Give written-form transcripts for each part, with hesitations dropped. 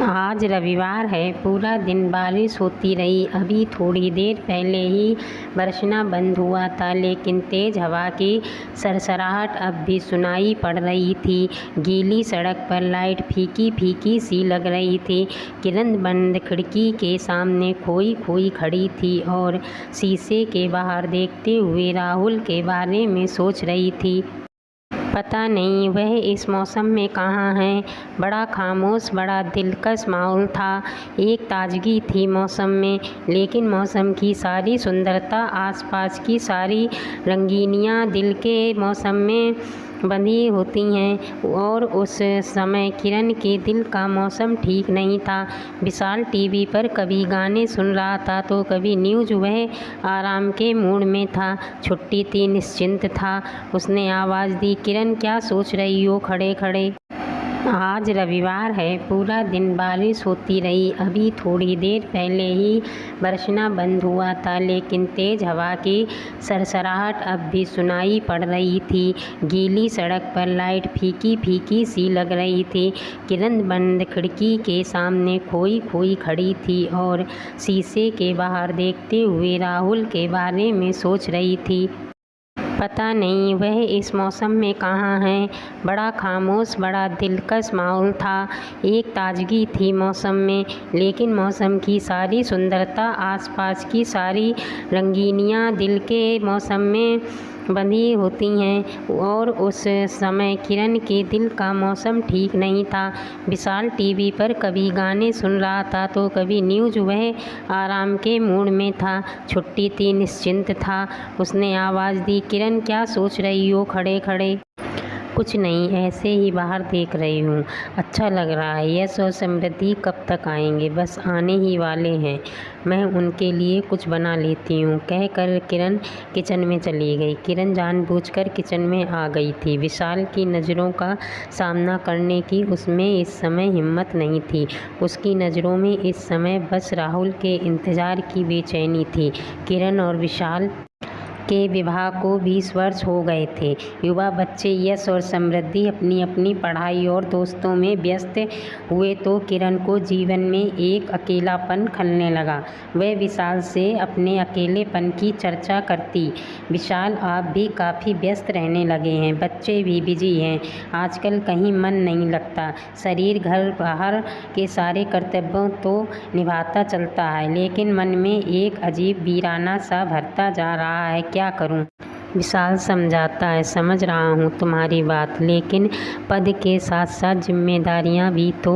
आज रविवार है। पूरा दिन बारिश होती रही। अभी थोड़ी देर पहले ही बरसना बंद हुआ था, लेकिन तेज़ हवा की सरसराहट अब भी सुनाई पड़ रही थी। गीली सड़क पर लाइट फीकी फीकी सी लग रही थी। किरण बंद खिड़की के सामने खोई खोई खड़ी थी और शीशे के बाहर देखते हुए राहुल के बारे में सोच रही थी। पता नहीं वह इस मौसम में कहाँ है। बड़ा खामोश, बड़ा दिलकश माहौल था। एक ताजगी थी मौसम में, लेकिन मौसम की सारी सुंदरता, आसपास की सारी रंगीनियाँ दिल के मौसम में बंधी होती हैं। और उस समय किरण के दिल का मौसम ठीक नहीं था। विशाल टीवी पर कभी गाने सुन रहा था तो कभी न्यूज़। वह आराम के मूड में था। छुट्टी थी, निश्चिंत था। उसने आवाज़ दी, किरण क्या सोच रही हो खड़े खड़े? आज रविवार है। पूरा दिन बारिश होती रही। अभी थोड़ी देर पहले ही बरसना बंद हुआ था, लेकिन तेज़ हवा की सरसराहट अब भी सुनाई पड़ रही थी। गीली सड़क पर लाइट फीकी फीकी सी लग रही थी। किरण बंद खिड़की के सामने खोई खोई खड़ी थी और शीशे के बाहर देखते हुए राहुल के बारे में सोच रही थी। पता नहीं वह इस मौसम में कहाँ है। बड़ा खामोश, बड़ा दिलकश माहौल था। एक ताजगी थी मौसम में, लेकिन मौसम की सारी सुंदरता, आसपास की सारी रंगीनियाँ दिल के मौसम में बंधी होती हैं। और उस समय किरण के दिल का मौसम ठीक नहीं था। विशाल टीवी पर कभी गाने सुन रहा था तो कभी न्यूज़। वह आराम के मूड में था। छुट्टी थी, निश्चिंत था। उसने आवाज़ दी, किरण क्या सोच रही हो खड़े खड़े? कुछ नहीं, ऐसे ही बाहर देख रही हूँ। अच्छा लग रहा है। यश और समृद्धि कब तक आएंगे? बस आने ही वाले हैं। मैं उनके लिए कुछ बना लेती हूँ, कहकर किरण किचन में चली गई। किरण जानबूझकर किचन में आ गई थी। विशाल की नज़रों का सामना करने की उसमें इस समय हिम्मत नहीं थी। उसकी नज़रों में इस समय बस राहुल के इंतज़ार की बेचैनी थी। किरण और विशाल के विवाह को 20 वर्ष हो गए थे। युवा बच्चे यश और समृद्धि अपनी अपनी पढ़ाई और दोस्तों में व्यस्त हुए तो किरण को जीवन में एक अकेलापन खलने लगा। वह विशाल से अपने अकेलेपन की चर्चा करती। विशाल, आप भी काफ़ी व्यस्त रहने लगे हैं, बच्चे भी बिजी हैं, आजकल कहीं मन नहीं लगता। शरीर घर बाहर के सारे कर्तव्यों तो निभाता चलता है, लेकिन मन में एक अजीब वीराना सा भरता जा रहा है। क्या करूं? विशाल समझाता है, समझ रहा हूँ तुम्हारी बात, लेकिन पद के साथ साथ जिम्मेदारियाँ भी तो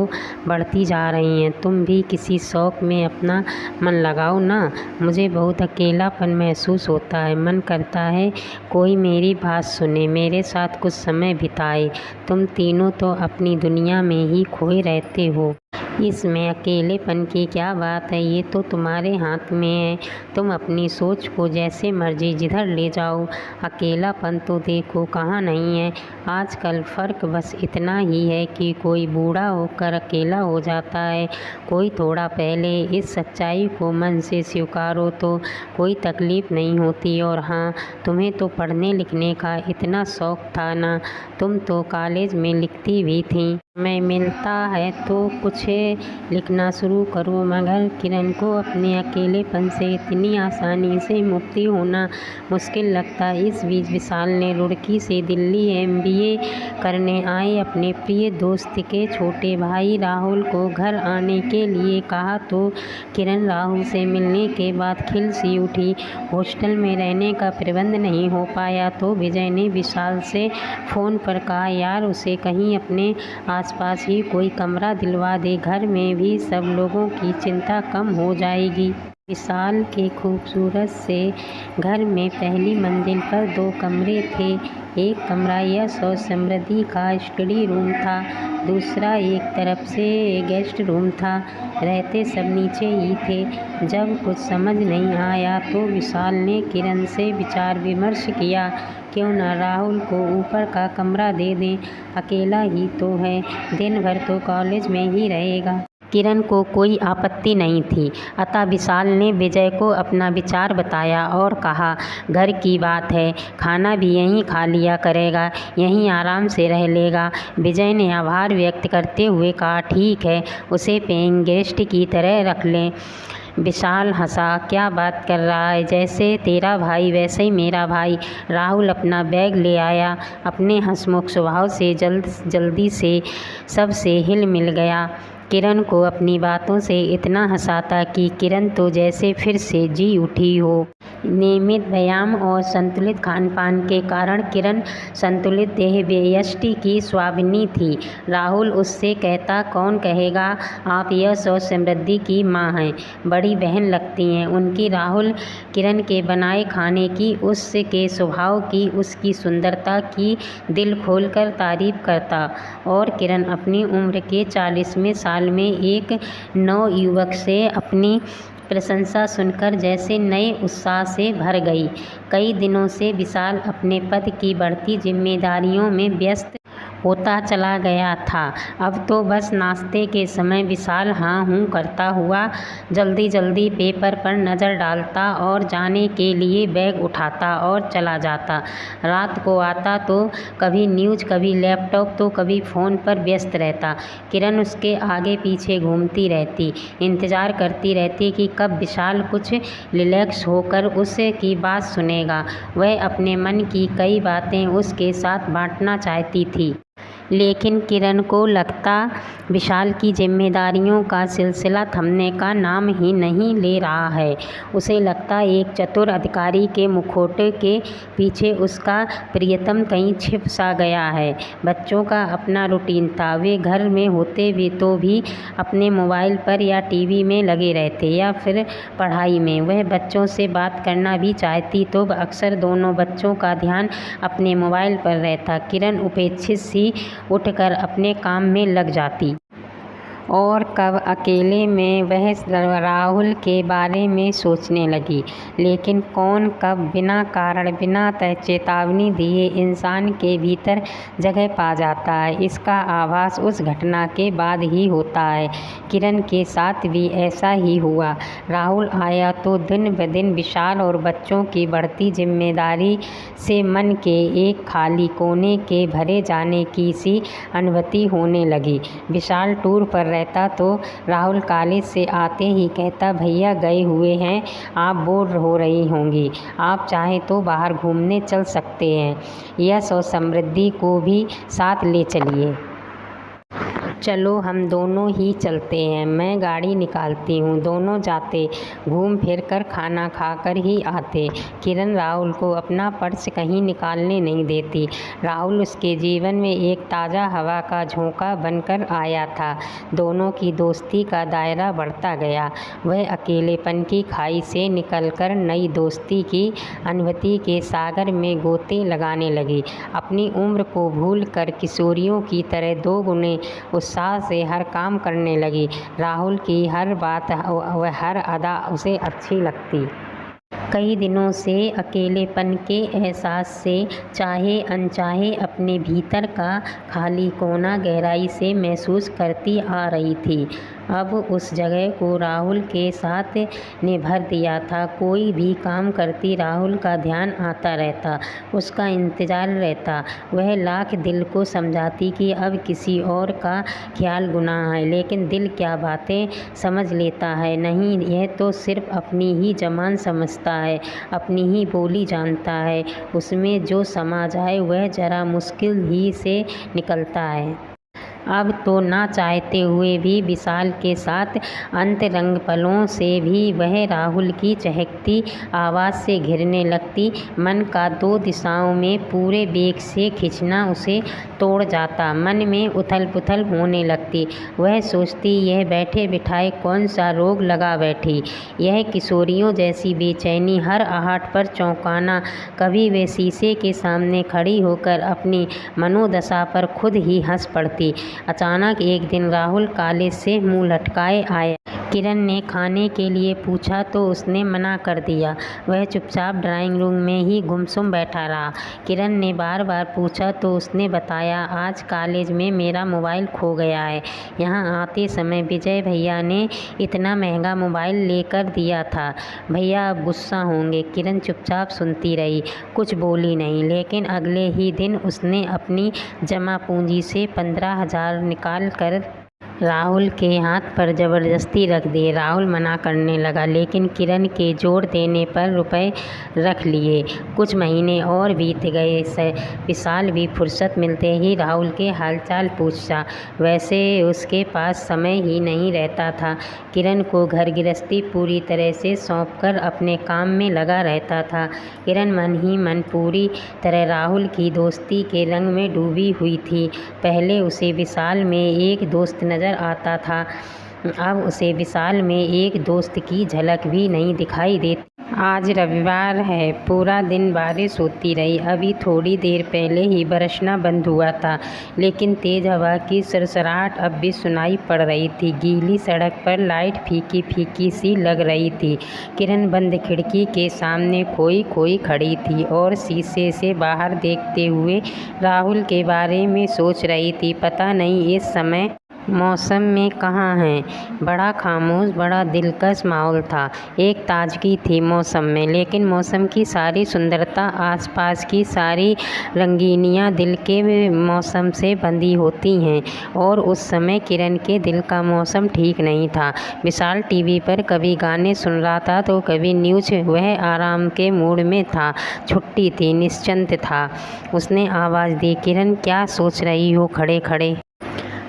बढ़ती जा रही हैं। तुम भी किसी शौक़ में अपना मन लगाओ ना। मुझे बहुत अकेलापन महसूस होता है। मन करता है कोई मेरी बात सुने, मेरे साथ कुछ समय बिताए। तुम तीनों तो अपनी दुनिया में ही खोए रहते हो। इसमें अकेलेपन की क्या बात है? ये तो तुम्हारे हाथ में है। तुम अपनी सोच को जैसे मर्जी जिधर ले जाओ। अकेलापन तो देखो कहाँ नहीं है। आजकल फ़र्क बस इतना ही है कि कोई बूढ़ा होकर अकेला हो जाता है, कोई थोड़ा पहले। इस सच्चाई को मन से स्वीकारो तो कोई तकलीफ़ नहीं होती। और हाँ, तुम्हें तो पढ़ने लिखने का इतना शौक़ था ना, तुम तो कॉलेज में लिखती भी थीं। समय मिलता है तो कुछ लिखना शुरू करो। मगर किरण को अपने अकेलेपन से इतनी आसानी से मुक्ति होना मुश्किल लगता। इस बीच विशाल ने रुड़की से दिल्ली MBA करने आए अपने प्रिय दोस्त के छोटे भाई राहुल को घर आने के लिए कहा तो किरण राहुल से मिलने के बाद खिल सी उठी। हॉस्टल में रहने का प्रबंध नहीं हो पाया तो विजय ने विशाल से फ़ोन पर कहा, यार उसे कहीं अपने आसपास ही कोई कमरा दिलवा दे, घर में भी सब लोगों की चिंता कम हो जाएगी। विशाल के खूबसूरत से घर में पहली मंजिल पर 2 कमरे थे। एक कमरा यश और समृद्धि का स्टडी रूम था, दूसरा एक तरफ से गेस्ट रूम था। रहते सब नीचे ही थे। जब कुछ समझ नहीं आया तो विशाल ने किरण से विचार विमर्श किया, क्यों ना राहुल को ऊपर का कमरा दे दें, अकेला ही तो है, दिन भर तो कॉलेज में ही रहेगा। किरण को कोई आपत्ति नहीं थी, अतः विशाल ने विजय को अपना विचार बताया और कहा, घर की बात है, खाना भी यहीं खा लिया करेगा, यहीं आराम से रह लेगा। विजय ने आभार व्यक्त करते हुए कहा, ठीक है, उसे पेइंग गेस्ट की तरह रख लें। विशाल हंसा, क्या बात कर रहा है, जैसे तेरा भाई वैसे ही मेरा भाई। राहुल अपना बैग ले आया, अपने हंसमुख स्वभाव से जल्दी से सबसे हिल मिल गया। किरण को अपनी बातों से इतना हंसाता कि किरण तो जैसे फिर से जी उठी हो। नियमित व्यायाम और संतुलित खान पान के कारण किरण संतुलित देह व्यष्टि की स्वामिनी थी। राहुल उससे कहता, कौन कहेगा आप यश और समृद्धि की माँ हैं, बड़ी बहन लगती हैं। उनकी राहुल किरण के बनाए खाने की, उसके स्वभाव की, उसकी सुंदरता की दिल खोलकर तारीफ करता और किरण अपनी उम्र के 40वें साल में एक नवयुवक से अपनी प्रशंसा सुनकर जैसे नए उत्साह से भर गई। कई दिनों से विशाल अपने पद की बढ़ती जिम्मेदारियों में व्यस्त होता चला गया था। अब तो बस नाश्ते के समय विशाल हाँ हूँ करता हुआ जल्दी पेपर पर नज़र डालता और जाने के लिए बैग उठाता और चला जाता। रात को आता तो कभी न्यूज़, कभी लैपटॉप, तो कभी फ़ोन पर व्यस्त रहता। किरण उसके आगे पीछे घूमती रहती, इंतज़ार करती रहती कि कब विशाल कुछ रिलैक्स होकर उसकी बात सुनेगा। वह अपने मन की कई बातें उसके साथ बांटना चाहती थी, लेकिन किरण को लगता विशाल की जिम्मेदारियों का सिलसिला थमने का नाम ही नहीं ले रहा है। उसे लगता एक चतुर अधिकारी के मुखौटे के पीछे उसका प्रियतम कहीं छिप सा गया है। बच्चों का अपना रूटीन था, वे घर में होते भी तो भी अपने मोबाइल पर या टीवी में लगे रहते या फिर पढ़ाई में। वह बच्चों से बात करना भी चाहती तो अक्सर दोनों बच्चों का ध्यान अपने मोबाइल पर रहता। किरण उपेक्षित सी उठकर अपने काम में लग जाती और कब अकेले में वह राहुल के बारे में सोचने लगी। लेकिन कौन कब बिना कारण, बिना चेतावनी दिए इंसान के भीतर जगह पा जाता है, इसका आभास उस घटना के बाद ही होता है। किरण के साथ भी ऐसा ही हुआ। राहुल आया तो दिन ब दिन विशाल और बच्चों की बढ़ती जिम्मेदारी से मन के एक खाली कोने के भरे जाने की सी अनुभूति होने लगी। विशाल टूर पर रहता तो राहुल कॉलेज से आते ही कहता, भैया गए हुए हैं, आप बोर हो रही होंगी, आप चाहें तो बाहर घूमने चल सकते हैं, यश और समृद्धि को भी साथ ले चलिए। चलो हम दोनों ही चलते हैं, मैं गाड़ी निकालती हूँ। दोनों जाते, घूम फिर कर खाना खाकर ही आते। किरण राहुल को अपना पर्स कहीं निकालने नहीं देती। राहुल उसके जीवन में एक ताज़ा हवा का झोंका बनकर आया था। दोनों की दोस्ती का दायरा बढ़ता गया। वह अकेलेपन की खाई से निकलकर नई दोस्ती की अनुभूति के सागर में गोते लगाने लगी। अपनी उम्र को भूल कर किशोरियों की तरह दोगुने उत्साह से हर काम करने लगी। राहुल की हर बात व हर अदा उसे अच्छी लगती। कई दिनों से अकेलेपन के एहसास से चाहे अनचाहे अपने भीतर का खाली कोना गहराई से महसूस करती आ रही थी। अब उस जगह को राहुल के साथ ने भर दिया था। कोई भी काम करती राहुल का ध्यान आता रहता, उसका इंतज़ार रहता। वह लाख दिल को समझाती कि अब किसी और का ख्याल गुनाह है, लेकिन दिल क्या बातें समझ लेता है। नहीं, यह तो सिर्फ अपनी ही ज़बान समझता है, अपनी ही बोली जानता है। उसमें जो समा जाए वह ज़रा मुश्किल ही से निकलता है। अब तो ना चाहते हुए भी विशाल के साथ अंतरंग पलों से भी वह राहुल की चहकती आवाज़ से घिरने लगती। मन का दो दिशाओं में पूरे वेग से खींचना उसे तोड़ जाता। मन में उथल पुथल होने लगती। वह सोचती, यह बैठे बिठाए कौन सा रोग लगा बैठी, यह किशोरियों जैसी बेचैनी, हर आहट पर चौंकाना। कभी वे शीशे के सामने खड़ी होकर अपनी मनोदशा पर खुद ही हंस पड़ती। अचानक एक दिन राहुल कॉलेज से मुंह लटकाए आया। किरण ने खाने के लिए पूछा तो उसने मना कर दिया। वह चुपचाप ड्राइंग रूम में ही गुमसुम बैठा रहा। किरण ने बार बार पूछा तो उसने बताया, आज कॉलेज में मेरा मोबाइल खो गया है। यहाँ आते समय विजय भैया ने इतना महंगा मोबाइल लेकर दिया था। भैया अब गुस्सा होंगे। किरण चुपचाप सुनती रही, कुछ बोली नहीं। लेकिन अगले ही दिन उसने अपनी जमा पूंजी से 15,000 निकाल कर राहुल के हाथ पर ज़बरदस्ती रख दिए। राहुल मना करने लगा, लेकिन किरण के जोर देने पर रुपए रख लिए। कुछ महीने और बीत गए। विशाल भी फुर्सत मिलते ही राहुल के हालचाल पूछता। वैसे उसके पास समय ही नहीं रहता था। किरण को घर गृहस्थी पूरी तरह से सौंपकर अपने काम में लगा रहता था। किरण मन ही मन पूरी तरह राहुल की दोस्ती के रंग में डूबी हुई थी। पहले उसे विशाल में एक दोस्त नज़र आता था, अब उसे विशाल में एक दोस्त की झलक भी नहीं दिखाई देती। आज रविवार है। पूरा दिन बारिश होती रही। अभी थोड़ी देर पहले ही बरसना बंद हुआ था, लेकिन तेज़ हवा की सरसराहट अब भी सुनाई पड़ रही थी। गीली सड़क पर लाइट फीकी फीकी सी लग रही थी। किरण बंद खिड़की के सामने खोई खोई खड़ी थी और शीशे से बाहर देखते हुए राहुल के बारे में सोच रही थी। पता नहीं इस समय मौसम में कहाँ हैं। बड़ा खामोश, बड़ा दिलकश माहौल था। एक ताजगी थी मौसम में, लेकिन मौसम की सारी सुंदरता, आसपास की सारी रंगीनियाँ दिल के मौसम से बंधी होती हैं। और उस समय किरण के दिल का मौसम ठीक नहीं था। विशाल टीवी पर कभी गाने सुन रहा था तो कभी न्यूज़। वह आराम के मूड में था। छुट्टी थी, निश्चिंत था। उसने आवाज़ दी, किरण क्या सोच रही हो खड़े खड़े?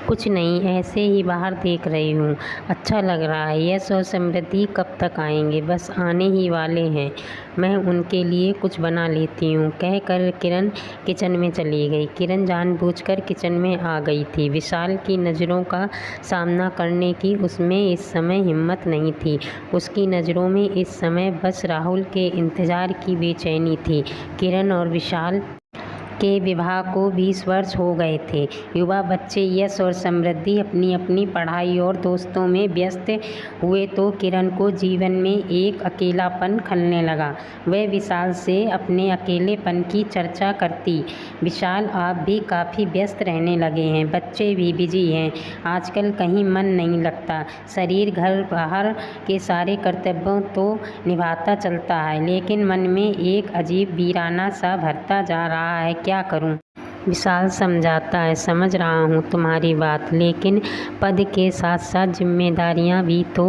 कुछ नहीं, ऐसे ही बाहर देख रही हूँ। अच्छा लग रहा है। यश और समृद्धि कब तक आएंगे? बस आने ही वाले हैं। मैं उनके लिए कुछ बना लेती हूँ, कहकर किरण किचन में चली गई। किरण जानबूझकर किचन में आ गई थी। विशाल की नज़रों का सामना करने की उसमें इस समय हिम्मत नहीं थी। उसकी नज़रों में इस समय बस राहुल के इंतज़ार की बेचैनी थी। किरण और विशाल के विवाह को 20 वर्ष हो गए थे। युवा बच्चे यश और समृद्धि अपनी अपनी पढ़ाई और दोस्तों में व्यस्त हुए तो किरण को जीवन में एक अकेलापन खलने लगा। वह विशाल से अपने अकेलेपन की चर्चा करती। विशाल, आप भी काफ़ी व्यस्त रहने लगे हैं, बच्चे भी बिजी हैं, आजकल कहीं मन नहीं लगता। शरीर घर बाहर के सारे कर्तव्यों तो निभाता चलता है, लेकिन मन में एक अजीब वीराना सा भरता जा रहा है। क्या करूं? विशाल समझाता है, समझ रहा हूँ तुम्हारी बात, लेकिन पद के साथ साथ जिम्मेदारियाँ भी तो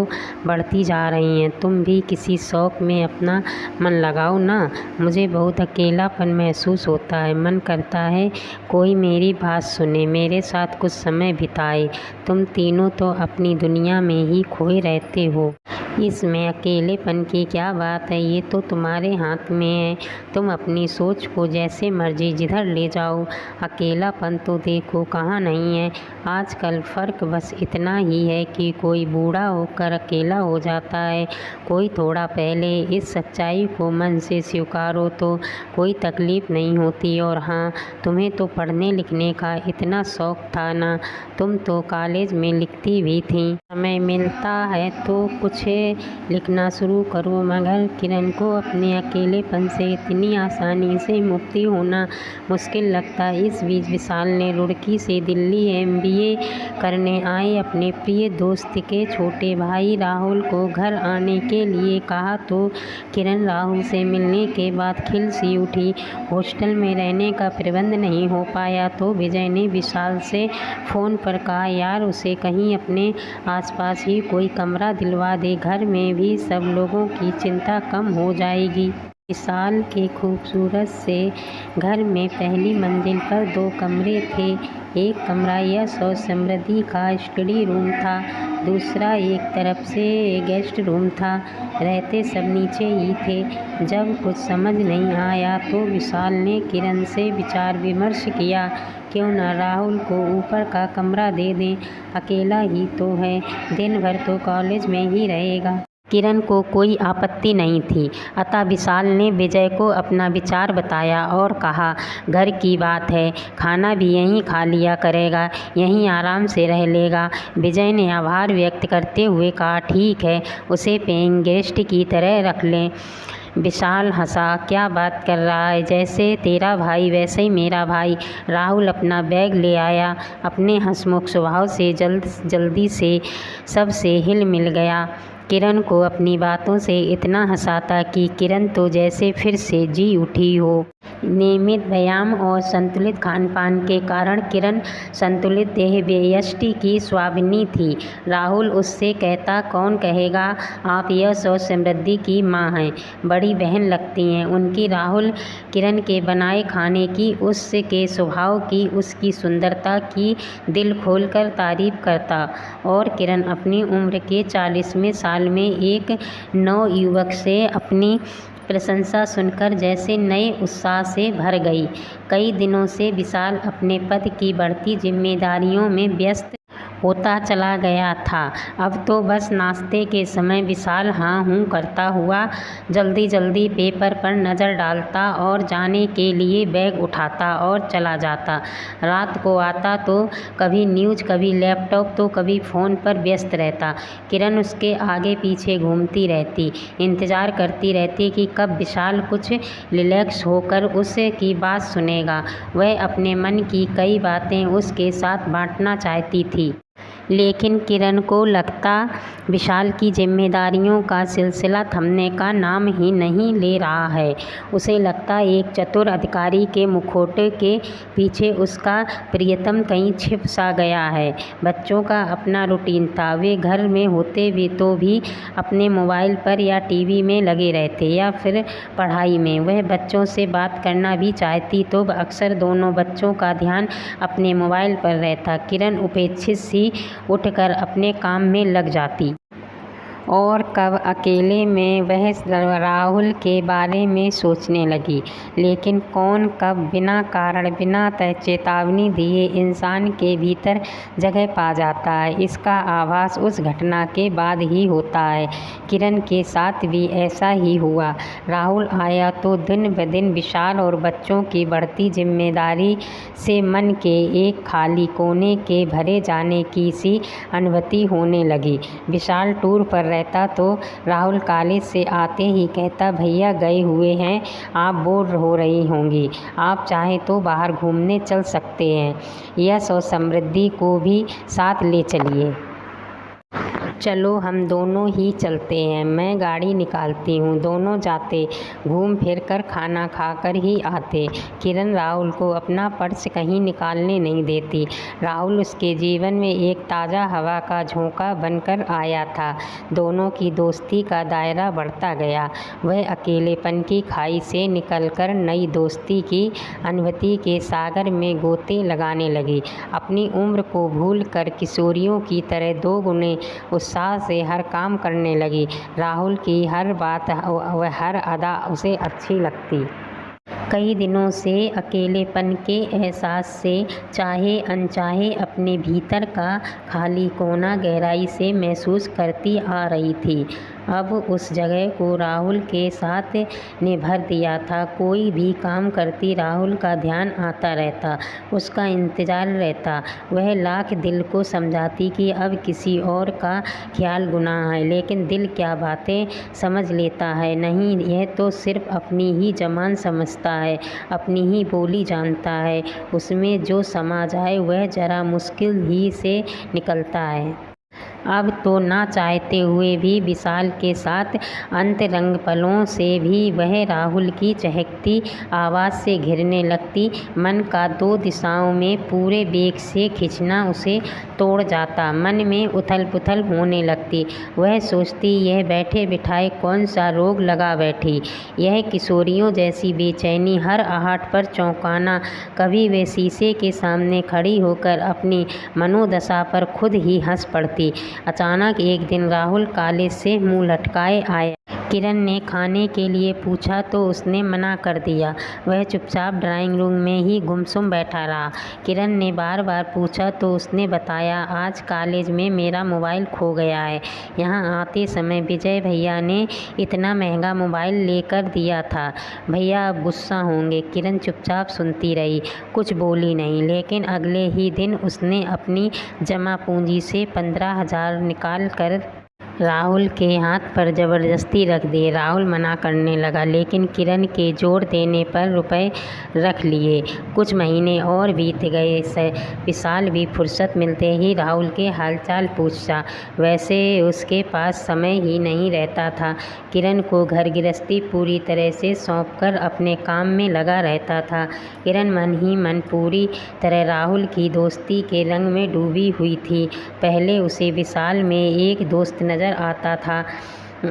बढ़ती जा रही हैं। तुम भी किसी शौक़ में अपना मन लगाओ ना। मुझे बहुत अकेलापन महसूस होता है। मन करता है कोई मेरी बात सुने, मेरे साथ कुछ समय बिताए। तुम तीनों तो अपनी दुनिया में ही खोए रहते हो। इसमें अकेलेपन की क्या बात है? ये तो तुम्हारे हाथ में है। तुम अपनी सोच को जैसे मर्जी जिधर ले जाओ। अकेलापन तो देखो कहाँ नहीं है। आजकल फ़र्क बस इतना ही है कि कोई बूढ़ा होकर अकेला हो जाता है, कोई थोड़ा पहले। इस सच्चाई को मन से स्वीकारो तो कोई तकलीफ़ नहीं होती। और हाँ, तुम्हें तो पढ़ने लिखने का इतना शौक़ था ना, तुम तो कॉलेज में लिखती भी थी। समय मिलता है तो कुछ लिखना शुरू करो। मगर किरण को अपने अकेलेपन से इतनी आसानी से मुक्ति होना मुश्किल लगता। इस बीच विशाल ने रुड़की से दिल्ली MBA करने आए अपने प्रिय दोस्त के छोटे भाई राहुल को घर आने के लिए कहा तो किरण राहुल से मिलने के बाद खिल सी उठी। हॉस्टल में रहने का प्रबंध नहीं हो पाया तो विजय ने विशाल से फ़ोन पर कहा, यार उसे कहीं अपने आसपास ही कोई कमरा दिलवा दे, घर में भी सब लोगों की चिंता कम हो जाएगी। विशाल के खूबसूरत से घर में पहली मंजिल पर 2 कमरे थे। एक कमरा यश और समृद्धि का स्टडी रूम था, दूसरा एक तरफ से गेस्ट रूम था। रहते सब नीचे ही थे। जब कुछ समझ नहीं आया तो विशाल ने किरण से विचार विमर्श किया, क्यों ना राहुल को ऊपर का कमरा दे दें, अकेला ही तो है, दिन भर तो कॉलेज में ही रहेगा। किरण को कोई आपत्ति नहीं थी, अतः विशाल ने विजय को अपना विचार बताया और कहा, घर की बात है, खाना भी यहीं खा लिया करेगा, यहीं आराम से रह लेगा। विजय ने आभार व्यक्त करते हुए कहा, ठीक है, उसे पेइंग गेस्ट की तरह रख लें। विशाल हंसा, क्या बात कर रहा है, जैसे तेरा भाई वैसे ही मेरा भाई। राहुल अपना बैग ले आया, अपने हंसमुख स्वभाव से जल्दी से सबसे हिल मिल गया। किरण को अपनी बातों से इतना हंसाता कि किरण तो जैसे फिर से जी उठी हो। नियमित व्यायाम और संतुलित खान-पान के कारण किरण संतुलित देह व्यष्टि की स्वामिनी थी। राहुल उससे कहता, कौन कहेगा आप यश और समृद्धि की माँ हैं, बड़ी बहन लगती हैं। उनकी राहुल किरण के बनाए खाने की, उसके स्वभाव की, उसकी सुंदरता की दिल खोलकर तारीफ करता और किरण अपनी उम्र के 40वें साल में एक नवयुवक से अपनी प्रशंसा सुनकर जैसे नए उत्साह से भर गई। कई दिनों से विशाल अपने पद की बढ़ती जिम्मेदारियों में व्यस्त होता चला गया था। अब तो बस नाश्ते के समय विशाल हाँ हूँ करता हुआ जल्दी पेपर पर नज़र डालता और जाने के लिए बैग उठाता और चला जाता। रात को आता तो कभी न्यूज़, कभी लैपटॉप, तो कभी फ़ोन पर व्यस्त रहता। किरण उसके आगे पीछे घूमती रहती, इंतज़ार करती रहती कि कब विशाल कुछ रिलैक्स होकर उसकी बात सुनेगा। वह अपने मन की कई बातें उसके साथ बांटना चाहती थी, लेकिन किरण को लगता विशाल की जिम्मेदारियों का सिलसिला थमने का नाम ही नहीं ले रहा है। उसे लगता एक चतुर अधिकारी के मुखौटे के पीछे उसका प्रियतम कहीं छिप सा गया है। बच्चों का अपना रूटीन था, वे घर में होते भी तो भी अपने मोबाइल पर या टीवी में लगे रहते या फिर पढ़ाई में। वह बच्चों से बात करना भी चाहती तो अक्सर दोनों बच्चों का ध्यान अपने मोबाइल पर रहता। किरण उपेक्षित सी उठकर अपने काम में लग जाती और कब अकेले में वह राहुल के बारे में सोचने लगी। लेकिन कौन कब बिना कारण, बिना चेतावनी दिए इंसान के भीतर जगह पा जाता है, इसका आभास उस घटना के बाद ही होता है। किरण के साथ भी ऐसा ही हुआ। राहुल आया तो दिन ब दिन विशाल और बच्चों की बढ़ती जिम्मेदारी से मन के एक खाली कोने के भरे जाने की सी अनुभूति होने लगी। विशाल टूर पर रहता तो राहुल कॉलेज से आते ही कहता, भैया गए हुए हैं, आप बोर हो रही होंगी, आप चाहें तो बाहर घूमने चल सकते हैं, यश और समृद्धि को भी साथ ले चलिए। चलो हम दोनों ही चलते हैं, मैं गाड़ी निकालती हूँ, दोनों जाते, घूम फिर कर खाना खाकर ही आते। किरण राहुल को अपना पर्स कहीं निकालने नहीं देती। राहुल उसके जीवन में एक ताज़ा हवा का झोंका बनकर आया था। दोनों की दोस्ती का दायरा बढ़ता गया। वह अकेलेपन की खाई से निकलकर नई दोस्ती की अनुभूति के सागर में गोते लगाने लगी। अपनी उम्र को भूल कर किशोरियों की तरह दोगुने उत्साह से हर काम करने लगी। राहुल की हर बात व हर अदा उसे अच्छी लगती। कई दिनों से अकेलेपन के एहसास से चाहे अनचाहे अपने भीतर का खाली कोना गहराई से महसूस करती आ रही थी। अब उस जगह को राहुल के साथ ने भर दिया था। कोई भी काम करती राहुल का ध्यान आता रहता, उसका इंतज़ार रहता। वह लाख दिल को समझाती कि अब किसी और का ख्याल गुनाह है, लेकिन दिल क्या बातें समझ लेता है। नहीं, यह तो सिर्फ अपनी ही ज़बान समझता है, अपनी ही बोली जानता है। उसमें जो समा जाए वह ज़रा मुश्किल ही से निकलता है। अब तो ना चाहते हुए भी विशाल के साथ अंतरंग पलों से भी वह राहुल की चहकती आवाज़ से घिरने लगती। मन का दो दिशाओं में पूरे वेग से खींचना उसे तोड़ जाता। मन में उथल पुथल होने लगती। वह सोचती, यह बैठे बिठाए कौन सा रोग लगा बैठी, यह किशोरियों जैसी बेचैनी, हर आहट पर चौंकाना। कभी वे शीशे के सामने खड़ी होकर अपनी मनोदशा पर खुद ही हंस पड़ती। अचानक एक दिन राहुल कॉलेज से मुंह लटकाए आया। किरण ने खाने के लिए पूछा तो उसने मना कर दिया। वह चुपचाप ड्राइंग रूम में ही गुमसुम बैठा रहा। किरण ने बार बार पूछा तो उसने बताया, आज कॉलेज में मेरा मोबाइल खो गया है। यहाँ आते समय विजय भैया ने इतना महंगा मोबाइल लेकर दिया था। भैया अब गुस्सा होंगे। किरण चुपचाप सुनती रही, कुछ बोली नहीं। लेकिन अगले ही दिन उसने अपनी जमा पूंजी से 15,000 निकाल कर राहुल के हाथ पर ज़बरदस्ती रख दिए। राहुल मना करने लगा, लेकिन किरण के जोर देने पर रुपए रख लिए। कुछ महीने और बीत गए। विशाल भी फुर्सत मिलते ही राहुल के हालचाल पूछता। वैसे उसके पास समय ही नहीं रहता था। किरण को घर गृहस्थी पूरी तरह से सौंपकर अपने काम में लगा रहता था। किरण मन ही मन पूरी तरह राहुल की दोस्ती के रंग में डूबी हुई थी। पहले उसे विशाल में एक दोस्त नज़र आता था,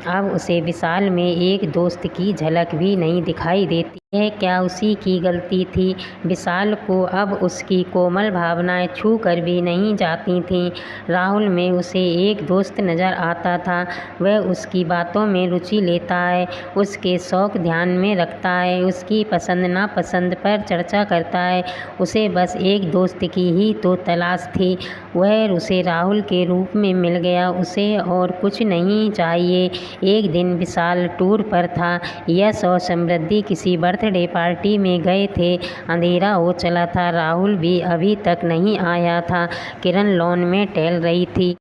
अब उसे विशाल में एक दोस्त की झलक भी नहीं दिखाई देती। यह क्या उसी की गलती थी? विशाल को अब उसकी कोमल भावनाएं छू कर भी नहीं जाती थीं। राहुल में उसे एक दोस्त नज़र आता था। वह उसकी बातों में रुचि लेता है, उसके शौक ध्यान में रखता है, उसकी पसंद नापसंद पर चर्चा करता है। उसे बस एक दोस्त की ही तो तलाश थी। वह उसे राहुल के रूप में मिल गया। उसे और कुछ नहीं चाहिए। एक दिन विशाल टूर पर था। यश और समृद्धि किसी बर्थडे पार्टी में गए थे। अंधेरा हो चला था। राहुल भी अभी तक नहीं आया था। किरण लॉन में टहल रही थी।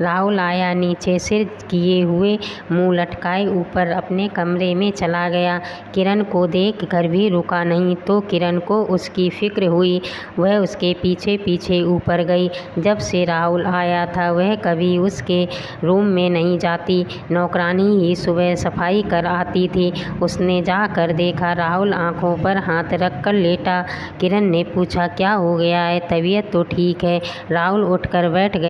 राहुल आया, नीचे सिर किए हुए मुंह लटकाए ऊपर अपने कमरे में चला गया। किरण को देख कर भी रुका नहीं तो किरण को उसकी फिक्र हुई। वह उसके पीछे पीछे ऊपर गई। जब से राहुल आया था वह कभी उसके रूम में नहीं जाती। नौकरानी ही सुबह सफाई कर आती थी। उसने जाकर देखा, राहुल आंखों पर हाथ रख कर लेटा। किरण ने पूछा, क्या हो गया है? तबीयत तो ठीक है। राहुल उठकर बैठ गया।